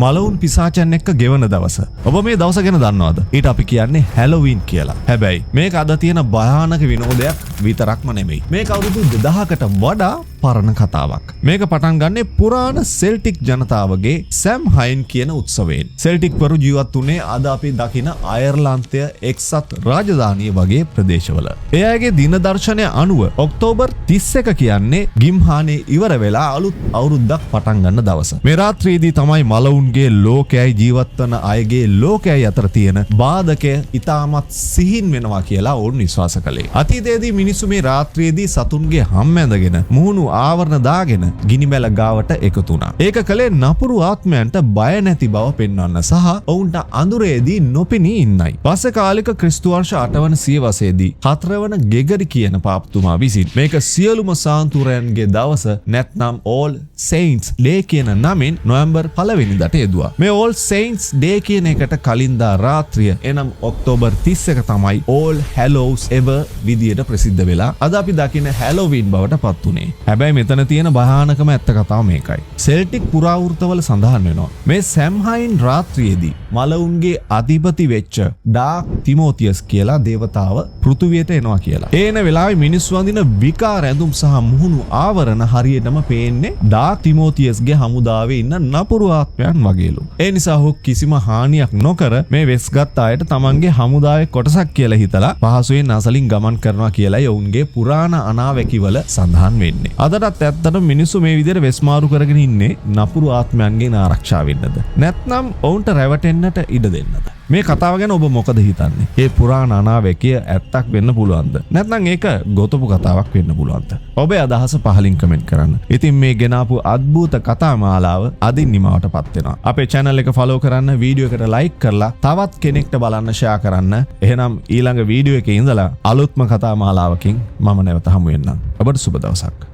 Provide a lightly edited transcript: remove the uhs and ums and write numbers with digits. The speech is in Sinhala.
මලවුන් පිසාචයන් එක්ක ගෙවන දවස. ඔබ මේ දවස ගැන දන්නවද? ඊට අපි කියන්නේ හැලෝවීන් කියලා. හැබැයි මේක අද තියෙන භයානක විනෝදයක් විතරක්ම නෙමෙයි. මේක අවුරුදු 2000කට වඩා පරණ කතාවක්. මේක පටන් ගන්නේ පුරාණ සෙල්ටික් ජනතාවගේ සැම්හයින් කියන උත්සවයෙන්. සෙල්ටික් වරු ජීවත් වුණේ අද අපි දකින අයර්ලාන්තය එක්සත් රාජධානිය වගේ ප්‍රදේශවල. ඒ අයගේ දින දර්ශනය අනුව ඔක්තෝබර් 31 කියන්නේ ගිම්හානේ ඉවර වෙලා අලුත් අවුරුද්දක් පටන් ගන්න දවස. මේ රාත්‍රියේදී තමයි මලවුන්ගේ ලෝකයයි ජීවත් වන අයගේ ලෝකයයි අතර තියෙන බාධකය ඉතාමත් සිහින් වෙනවා කියලා ඔවුන් විශ්වාස කළේ. අතීතයේදී මිනිස්සු මේ රාත්‍රියේදී සතුන්ගේ හම් ඇඳගෙන මුහුණු ආවරණ දාගෙන ගිනිමැල ගාවට එකතු වුණා. ඒක කලේ නපුරු ආත්මයන්ට බය නැති බව පෙන්වන්න සහ ඔවුන්ට අඳුරේදී නොපෙනී ඉන්නයි. පස්සේ කාලික ක්‍රිස්තු වර්ෂ 8 වන සියවසේදී 4 වන ගෙගරි කියන පාප්තුමා විසින් මේක සියලුම සාන්තුරයන්ගේ දවස නැත්නම් All Saints Day කියන නමින් නොවැම්බර් 1 වෙනිදාට යෙදුවා. මේ All Saints Day කියන එකට කලින් දා රාත්‍රිය එනම් ඔක්තෝබර් 31 තමයි All Hallows Eve විදියට ප්‍රසිද්ධ වෙලා අද අපි දකින හැලෝවීන් බවට පත් උනේ. හැබැයි මෙතන තියෙන භයානකම ඇත්ත කතාව මේකයි. සෙල්ටික් පුරාවෘත්තවල සඳහන් වෙනවා මේ සැම්හයින් රාත්‍රියේදී මලවුන්ගේ අධිපති වෙච්ච ඩාක් තිමෝතියස් කියලා දේවතාව පෘථුවියට එනවා කියලා. ඒන වෙලාවේ මිනිස්සු වඳින විකාර ඇඳුම් සහ මුහුණු ආවරණ හරියටම පේන්නේ ඩාක් තිමෝතියස්ගේ හමුදාවේ ඉන්න නපුරු ආත්මයන් වගේලු. ඒ නිසා ඔහු කිසිම හානියක් නොකර මේ වෙස්ගත් අයට තමන්ගේ හමුදාවේ කොටසක් කියලා හිතලා පහසුවෙන් අසලින් ගමන් කරනවා කියලායි ඔවුන්ගේ පුරාණ අනාවැකිවල සඳහන් වෙන්නේ. අදටත් ඇත්තටම මිනිස්සු මේ විදිහට වෙස්මාරු කරගෙන ඉන්නේ නපුරු ආත්මයන්ගෙන් ආරක්ෂා වෙන්නද? නැත්නම් ඔවුන්ට රැවටෙන්නට ඉඩ දෙන්නද? මේ කතාව ගැන ඔබ මොකද හිතන්නේ? ඒ පුරාණ අනාවැකිය ඇත්තක් වෙන්න පුළුවන්ද? නැත්නම් ඒක ගොතපු කතාවක් වෙන්න පුළුවන්ද? ඔබේ අදහස පහලින් කමෙන්ට් කරන්න. ඉතින් මේ ගෙනාපු අద్භූත කතා මාලාව අදින් නිමවටපත් වෙනවා. අපේ channel එක follow කරන්න, වීඩියෝ එකට like කරලා තවත් කෙනෙක්ට බලන්න share කරන්න. එහෙනම් ඊළඟ වීඩියෝ එකේ ඉඳලා අලුත්ම කතා මාලාවකින් මම නැවත හමු වෙන්නම්. ඔබට සුබ දවසක්.